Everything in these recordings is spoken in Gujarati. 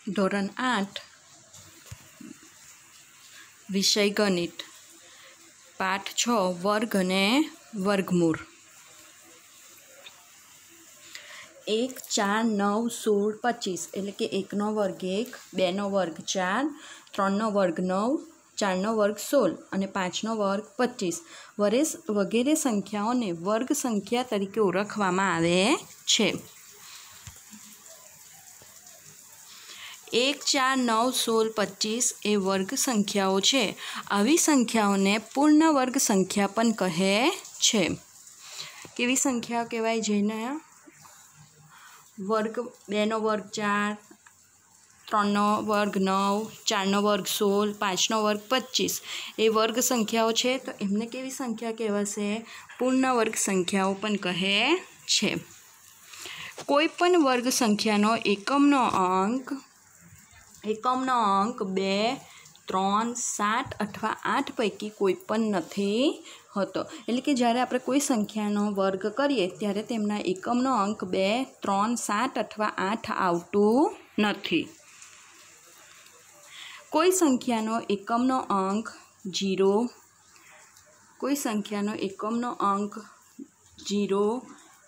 ધોરણ 8 વિષય ગણિત પાઠ 6 વર્ગ અને વર્ગમૂળ 1 4 9 16 25 એટલે કે 1નો વર્ગ 1 2નો વર્ગ 4 3નો વર્ગ 9 4નો વર્ગ 16 અને 5નો વર્ગ 25 વગેરે સંખ્યાઓને વર્ગ સંખ્યા તરીકે ઓળખવામાં આવે છે। 1 4 9 16 25 એ વર્ગ સંખ્યાઓ છે। આવી સંખ્યાઓને પૂર્ણ વર્ગ સંખ્યા પણ કહે છે। કેવી સંખ્યાઓ કહેવાય? જેને વર્ગ 2નો વર્ગ 4 3નો વર્ગ 9 4નો વર્ગ 16 5નો વર્ગ 25 એ વર્ગ સંખ્યાઓ છે। તો એમને કેવી સંખ્યા કહેવાશે? પૂર્ણ વર્ગ સંખ્યાઓ પણ કહે છે। કોઈ પણ વર્ગ સંખ્યાનો એકમનો અંક 2 3 7 અથવા 8 પૈકી કોઈ પણ નથી હોતો। એટલે કે જ્યારે આપણે કોઈ સંખ્યાનો વર્ગ કરીએ ત્યારે તેમના એકમનો અંક 2 3 7 અથવા 8 આવતું નથી। કોઈ સંખ્યાનો એકમનો અંક 0 કોઈ સંખ્યાનો એકમનો અંક 0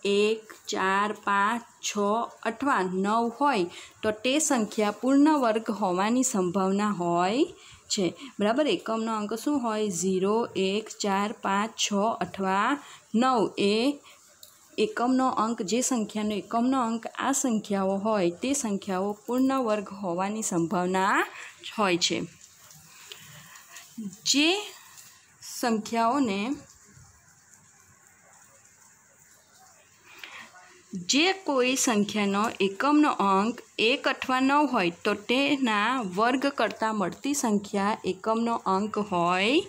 1 4 5 6 અથવા 9 હોય તો તે સંખ્યા પૂર્ણ વર્ગ હોવાની સંભાવના હોય છે। બરાબર, એકમનો અંક શું હોય? 0 1 4 5 6 અથવા 9 એ એકમનો અંક, જે સંખ્યાનો એકમનો અંક આ સંખ્યાઓ હોય તે સંખ્યાઓ પૂર્ણ વર્ગ હોવાની સંભાવના હોય છે। જે કોઈ સંખ્યાનો એકમનો અંક 1 અથવા 9 હોય તો તેના વર્ગ કરતાં મળતી સંખ્યા એકમનો અંક હોય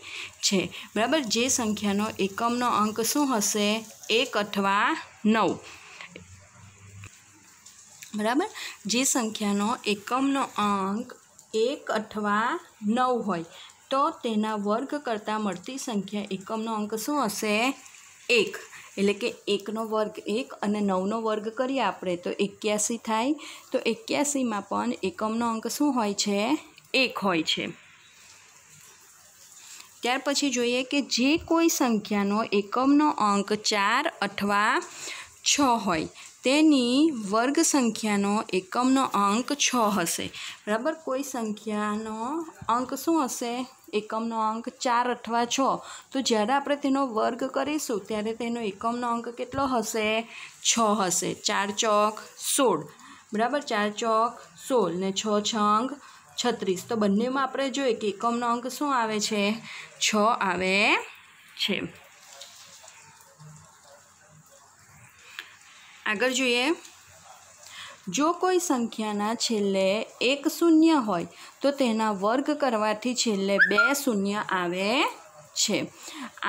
છે। બરાબર, જે સંખ્યાનો એકમનો અંક શું હશે? 1 અથવા 9। બરાબર, જે સંખ્યાનો એકમનો અંક 1 અથવા 9 હોય તો તેના વર્ગ કરતાં મળતી સંખ્યા એકમનો અંક શું હશે? 1। એટલે કે 1નો વર્ગ 1 અને 9નો વર્ગ કરીએ આપણે તો 81 થાય। તો 81માં પણ એકમનો અંક શું હોય છે? 1 હોય છે। ત્યાર પછી જોઈએ કે જે કોઈ સંખ્યાનો એકમનો અંક 4 અથવા 6 હોય તેની વર્ગ સંખ્યાનો એકમનો અંક 6 હશે। બરાબર, કોઈ સંખ્યાનો અંક શું હશે? એકમનો અંક 4 અથવા 6, તો જ્યારે આપણે તેનો વર્ગ કરીશું ત્યારે તેનો એકમનો અંક કેટલો હશે? 6 હશે। 4 ચોક 16, બરાબર, 4 ચોક 16 ને 6 છંગ 36, તો બંનેમાં આપણે જોઈએ કે એકમનો અંક શું આવે છે? 6 આવે છે। આગળ જોઈએ, જો કોઈ સંખ્યાના છેલ્લે 1 શૂન્ય હોય તો તેના વર્ગ કરવાથી છેલ્લે 2 શૂન્ય આવે છે।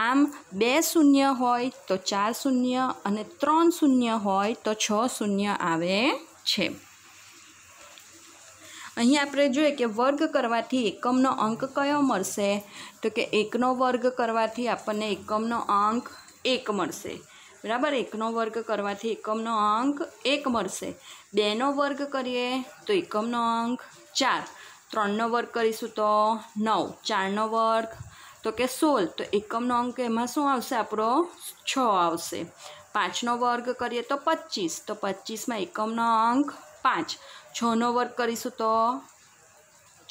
આમ 2 શૂન્ય હોય તો 4 શૂન્ય અને 3 શૂન્ય હોય તો 6 શૂન્ય આવે છે। અહીં આપણે જોઈએ કે વર્ગ કરવાથી એકમનો અંક કયો મળશે? તો કે 1નો વર્ગ કરવાથી આપણને એકમનો અંક 1 મળશે। બરાબર, 1નો વર્ગ કરવાથી એકમનો અંક 1 મળશે। 2નો વર્ગ કરીએ તો એકમનો અંક 4, 3નો વર્ગ કરીશું તો 9, 4નો વર્ગ તો કે 16, તો એકમનો અંક એમાં શું આવશે? આપણો 6 આવશે। 5નો વર્ગ કરીએ તો 25, તો 25માં એકમનો અંક 5, 6નો વર્ગ કરીશું તો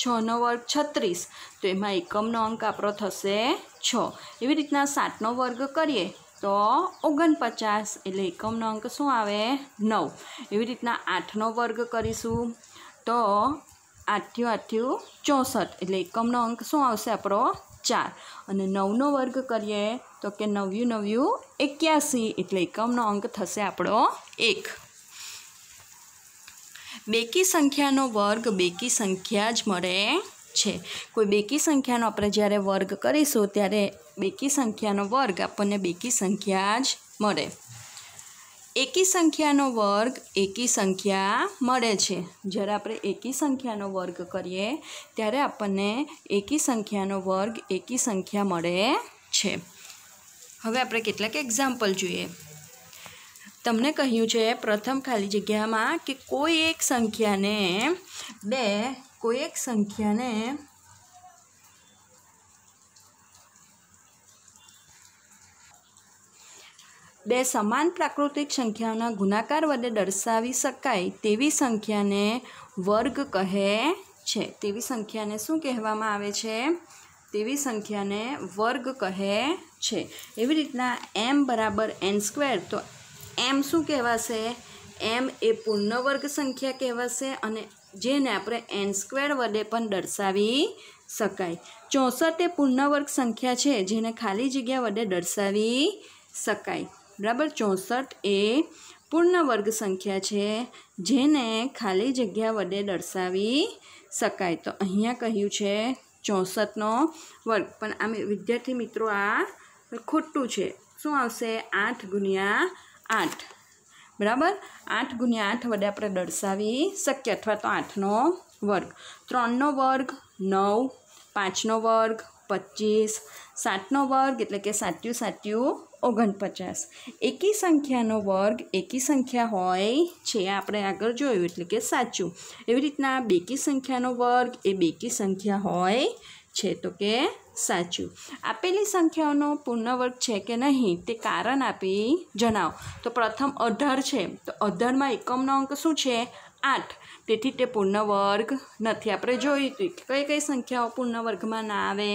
6નો વર્ગ 36, તો એમાં એકમનો અંક આપણો થશે 6। એવી રીતના 7નો વર્ગ કરીએ તો 49, એટલે એકમનો અંક શું આવે? 9। એવી રીતના 8નો વર્ગ કરીશું તો 8 × 8 = 64, એટલે એકમનો અંક શું આવશે? આપણો 4। અને 9નો વર્ગ કરીએ તો કે 9 × 9 = 81, એટલે એકમનો અંક થશે આપણો 1। બેકી સંખ્યાનો વર્ગ બેકી સંખ્યા જ મળે છે। કોઈ બેકી સંખ્યાનો આપણે જ્યારે વર્ગ કરીશું ત્યારે બેકી સંખ્યાનો વર્ગ આપણને બેકી સંખ્યા જ મળે। એકી સંખ્યાનો વર્ગ એકી સંખ્યા મળે છે। જ્યારે આપણે એકી સંખ્યાનો વર્ગ કરીએ ત્યારે આપણને એકી સંખ્યાનો વર્ગ એકી સંખ્યા મળે છે। હવે આપણે કેટલાક એક્ઝામ્પલ જોઈએ। તમને કહ્યું છે પ્રથમ ખાલી જગ્યામાં કે કોઈ એક સંખ્યાને બે સમાન પ્રાકૃતિક સંખ્યાઓના ગુણાકાર વડે દર્શાવી શકાય તેવી સંખ્યાને વર્ગ કહે છે. તેવી સંખ્યાને શું કહેવામાં આવે છે? તેવી સંખ્યાને વર્ગ કહે છે. એવી રીતના m બરાબર n², તો m શું કહેવાશે? m એ પૂર્ણ વર્ગ સંખ્યા કહેવાશે અને જેને આપણે n² વડે પણ દર્શાવી શકાય. 64 એ પૂર્ણ વર્ગ સંખ્યા છે જેને ખાલી જગ્યા વડે દર્શાવી શકાય. બરાબર, 64 એ પૂર્ણ વર્ગ સંખ્યા છે જેને ખાલી જગ્યા વડે દર્શાવી શકાય. તો અહીંયા કહ્યું છે 64નો વર્ગ, પણ આ વિદ્યાર્થી મિત્રો આ ખોટું છે. શું આવશે? 8 ગુણ્યા 8. બરાબર, 8 ગુણ્યા 8 વડે આપણે દર્શાવી શકીએ, અથવા તો 8નો વર્ગ. 3નો વર્ગ 9, 5નો વર્ગ 25, 7નો વર્ગ એટલે કે 7 × 7 = 49. એકી સંખ્યાનો વર્ગ એકી સંખ્યા હોય છે, આપણે આગળ જોયું એટલે કે સાચું. એવી રીતના બેકી સંખ્યાનો વર્ગ એ બેકી સંખ્યા હોય છે, તો કે સાચું. આપેલી સંખ્યાઓનો પૂર્ણ વર્ગ છે કે નહીં તે કારણ આપી જણાવો. તો પ્રથમ 18 છે, તો 18માં એકમનો અંક શું છે? 8, તેથી તે પૂર્ણ વર્ગ નથી. આપણે જોયું હતું કઈ કઈ સંખ્યાઓ પૂર્ણ વર્ગમાં ના આવે?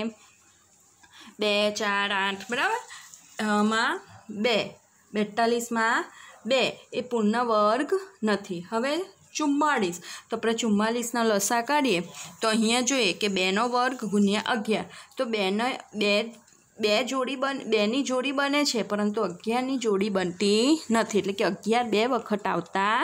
2, 4, 8. બરાબર, માં 2, 42માં 2 એ પૂર્ણ વર્ગ નથી. હવે 44, તો આપણે 44ના લસા કાઢીએ તો અહીંયા જોઈએ કે 2નો વર્ગ ગુણ્યા 11, તો 2ની જોડી બને છે પરંતુ 11ની જોડી બનતી નથી, એટલે કે 11 2 વખત આવતા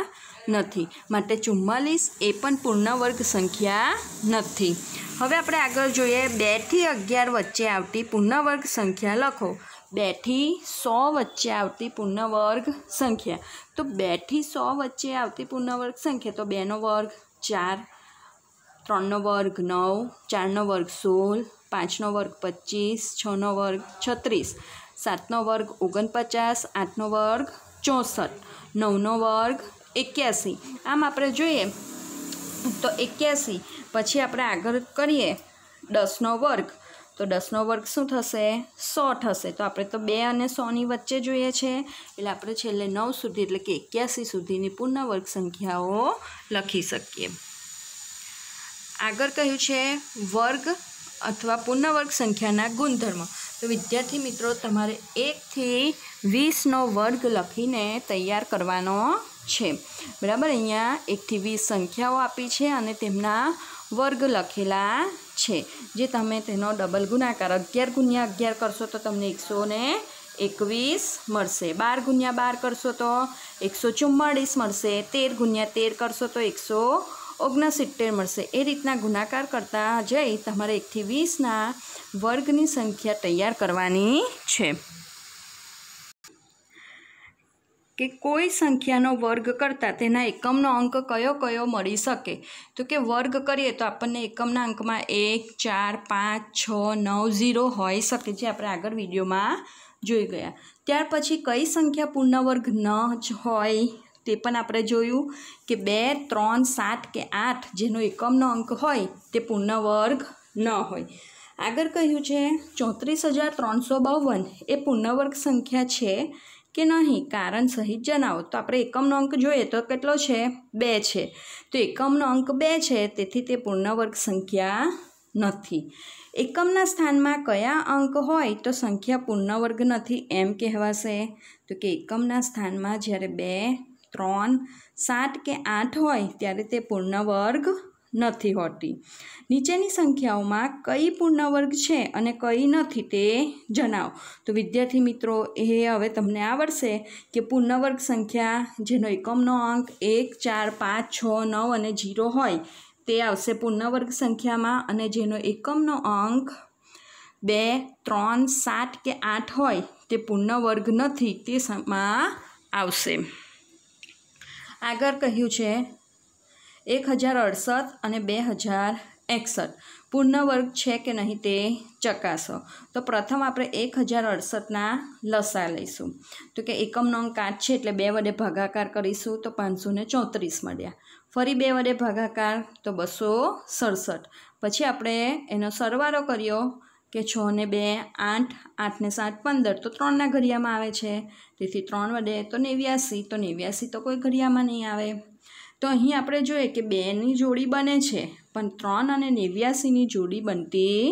નથી, માટે 44 એ પણ પૂર્ણ વર્ગ સંખ્યા નથી. હવે આપણે આગળ જોઈએ 2 થી 11 વચ્ચે આવતી પૂર્ણ વર્ગ સંખ્યા લખો. 2 થી 100 વચ્ચે આવતી પૂર્ણ વર્ગ સંખ્યા. તો 2 થી 100 વચ્ચે આવતી પૂર્ણ વર્ગ સંખ્યા, તો 2નો વર્ગ 4, 3નો વર્ગ 9, 4નો વર્ગ 16, 5નો વર્ગ 25, 6નો વર્ગ 36, 7નો વર્ગ 49, 8નો વર્ગ 64, 9નો વર્ગ 81. આમ આપણે જોઈએ તો 81. પછી આપણે આગળ કરીએ 10નો વર્ગ, તો 10નો વર્ગ શું થશે? 100 થશે. તો આપણે તો 2 અને 100ની વચ્ચે જોઈએ છે, એટલે આપણે છેલ્લે 9 સુધી એટલે કે 81 સુધીની પૂર્ણ વર્ગ સંખ્યાઓ લખી શકીએ. આગળ કહ્યું છે વર્ગ અથવા પૂર્ણ વર્ગ સંખ્યાના ગુણધર્મ. તો વિદ્યાર્થી મિત્રો તમારે 1 થી 20નો વર્ગ લખીને તૈયાર કરવાનો છે. બરાબર, અહીંયા 1 થી 20 સંખ્યાઓ આપી છે અને તેમના વર્ગ લખેલા છે, જે તમે તેનો ડબલ ગુણાકાર 11 ગુણ્યા 11 કરશો તો તમને 121 મળશે. 12 ગુણ્યા 12 કરશો તો 144 મળશે. 13 ગુણ્યા 13 કરશો તો 169 મળશે. એ રીતના ગુણાકાર કરતા જઈ તમારે 1 થી 20ના વર્ગની સંખ્યા તૈયાર કરવાની છે. કે કોઈ સંખ્યાનો વર્ગ કરતાં તેના એકમનો અંક કયો મળી શકે? તો કે વર્ગ કરીએ તો આપણને એકમના અંકમાં 1, 4, 5, 6, 9, 0 હોઈ શકે, જે આપણે આગળ વિડીયોમાં જોઈ ગયા. ત્યાર પછી કઈ સંખ્યા પૂર્ણ વર્ગ ન જ હોય તે પણ આપણે જોયું કે 2, 3, 7 કે 8 જેનો એકમનો અંક હોય તે પૂર્ણ વર્ગ ન હોય. આગળ કહ્યું છે 34,352 એ પૂર્ણ વર્ગ સંખ્યા છે કે નહીં? કારણ સહિત જણાવો. તો આપણે એકમનો અંક જોઈએ તો કેટલો છે? 2 છે. તો એકમનો અંક 2 છે, તેથી તે પૂર્ણ વર્ગ સંખ્યા નથી. એકમના સ્થાનમાં કયા અંક હોય તો સંખ્યા પૂર્ણ વર્ગ નથી એમ કહેવાશે? તો કે એકમના સ્થાનમાં જ્યારે 2, 3, 7 કે 8 હોય ત્યારે તે પૂર્ણ વર્ગ નથી હોતી. નીચેની સંખ્યાઓમાં કઈ પૂર્ણ વર્ગ છે અને કઈ નથી તે જણાવો. તો વિદ્યાર્થી મિત્રો એ હવે તમને આવડશે કે પૂર્ણ વર્ગ સંખ્યા જેનો એકમનો અંક 1, 4, 5, 6, 9 અને 0 હોય તે આવશે પૂર્ણ વર્ગ સંખ્યામાં, અને જેનો એકમનો અંક 2, 3, 7 કે 8 હોય તે પૂર્ણ વર્ગ નથી તે માં આવશે. આગળ કહ્યું છે 1068 અને 2023. 61 પૂર્ણ વર્ગ છે કે નહીં તે ચકાસો। તો પ્રથમ આપણે 1068ના લસા લઈશું। તો કે એકમનો અંક 8 છે એટલે 2 વડે ભાગાકાર કરીશું તો 534 મળ્યા। ફરી 2 વડે ભાગાકાર તો 267। પછી આપણે એનો સરવાળો કર્યો કે 6 ને 2 8, 8 ને 7 15, તો 3ના ઘડિયામાં આવે છે, તેથી 3 વડે તો 89, તો 89 તો કોઈ ઘડિયામાં નહીં આવે। તો અહીં આપણે જોઈએ કે 2ની જોડી બને છે પણ 3 અને 89ની જોડી બનતી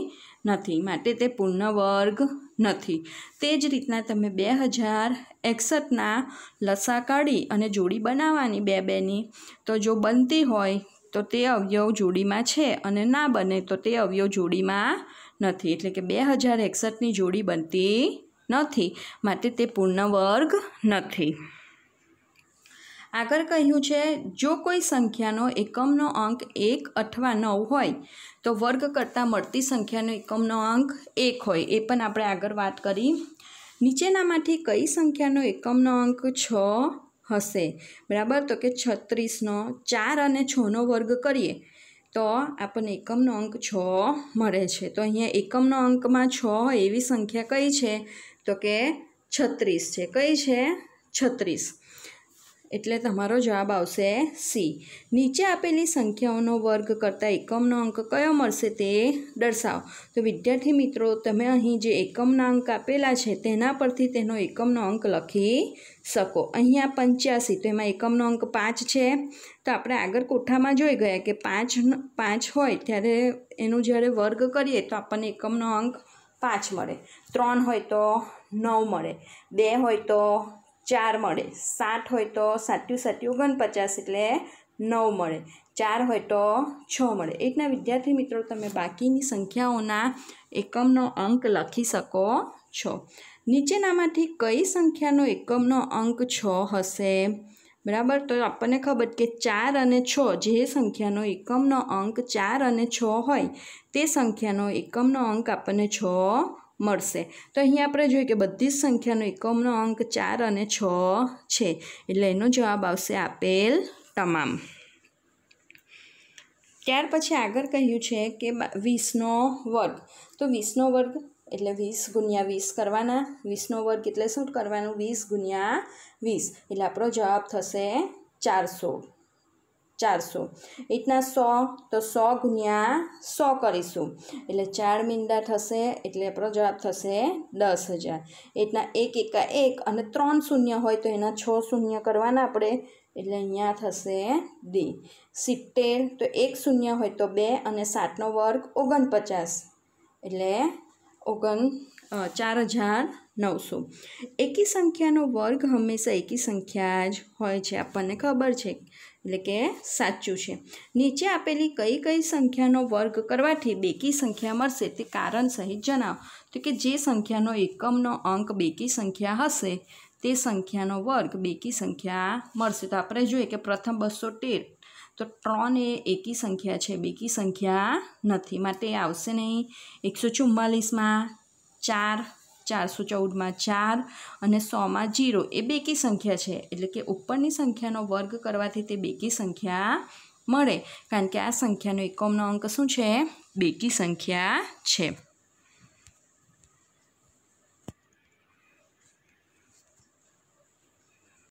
નથી, માટે તે પૂર્ણ વર્ગ નથી। તે જ રીતના તમે 2061ના લસા કાઢી અને જોડી બનાવવાની 2-2ની, તો જો બનતી હોય તો તે અવયવ જોડીમાં છે અને ના બને તો તે અવયવ જોડીમાં નથી, એટલે કે 2061ની જોડી બનતી નથી, માટે તે પૂર્ણ વર્ગ નથી। આગળ કહ્યું છે જો કોઈ સંખ્યાનો એકમનો અંક 1 અથવા 9 હોય તો વર્ગ કરતાં મળતી સંખ્યાનો એકમનો અંક 1 હોય, એ પણ આપણે આગળ વાત કરી। નીચેનામાંથી કઈ સંખ્યાનો એકમનો અંક 6 હશે? બરાબર, તો કે 36નો 4 અને 6નો વર્ગ કરીએ તો આપણને એકમનો અંક 6 મળે છે। તો અહીંયા એકમનો અંકમાં 6 હોય એવી સંખ્યા કઈ છે? તો કે 36 છે। કઈ છે? 36, એટલે તમારો જવાબ આવશે સી। નીચે આપેલી સંખ્યાઓનો વર્ગ કરતાં એકમનો અંક કયો મળશે તે દર્શાવો। તો વિદ્યાર્થી મિત્રો, તમે અહીં જે એકમના અંક આપેલા છે તેના પરથી તેનો એકમનો અંક લખી શકો। અહીંયા 85, તો એમાં એકમનો અંક 5 છે, તો આપણે આગળ કોઠામાં જોઈ ગયા કે 5 હોય ત્યારે એનું જ્યારે વર્ગ કરીએ તો આપણને એકમનો અંક 5 મળે, 3 હોય તો 9 મળે, 2 હોય તો 4 મળે, 7 હોય તો 7 × 7 = 49 એટલે 9 મળે, 4 હોય તો 6 મળે। એ રીતના વિદ્યાર્થી મિત્રો તમે બાકીની સંખ્યાઓના એકમનો અંક લખી શકો છો। નીચેનામાંથી કઈ સંખ્યાનો એકમનો અંક 6 હશે? બરાબર, તો આપણને ખબર કે 4 અને 6, જે સંખ્યાનો એકમનો અંક 4 અને 6 હોય તે સંખ્યાનો એકમનો અંક આપણને 6 મળશે। તો અહીંયા આપણે જોઈએ કે બધી જ સંખ્યાનો એકમનો અંક 4 અને 6 છે, એટલે એનો જવાબ આવશે આપેલ તમામ। ત્યાર પછી આગળ કહ્યું છે કે 20નો વર્ગ। તો 20નો વર્ગ એટલે 20 × 20 કરવાના, 20નો વર્ગ એટલે શું કરવાનું? 20 × 20, એટલે આપણો જવાબ થશે 400। એ રીતના 100, તો 100 × 100 કરીશું એટલે 4 મીંડા થશે, એટલે આપણો જવાબ થશે 10,000। એ રીતના 1 એકા 1 અને 3 શૂન્ય હોય તો એના 6 શૂન્ય કરવાના આપણે, એટલે અહીંયા થશે ડી। 70, તો 1 શૂન્ય હોય તો 2 અને 7નો વર્ગ 49, એટલે 4,900। એકી સંખ્યાનો વર્ગ હંમેશા એકી સંખ્યા જ હોય છે, આપણને ખબર છે, એટલે કે સાચું છે। નીચે આપેલી કઈ કઈ સંખ્યાનો વર્ગ કરવાથી બેકી સંખ્યા મળશે તે કારણ સહિત જણાવો। તો કે જે સંખ્યાનો એકમનો અંક બેકી સંખ્યા હશે તે સંખ્યાનો વર્ગ બેકી સંખ્યા મળશે। તો આપણે જોઈએ કે પ્રથમ 213, તો 3 એ એકી સંખ્યા છે, બેકી સંખ્યા નથી, માટે એ આવશે નહીં। 144માં 4, 414માં 4 અને 100માં 0 એ બેકી સંખ્યા છે, એટલે કે ઉપરની સંખ્યાનો વર્ગ કરવાથી તે બેકી સંખ્યા મળે, કારણ કે આ સંખ્યાનો એકમનો અંક શું છે? બેકી સંખ્યા છે।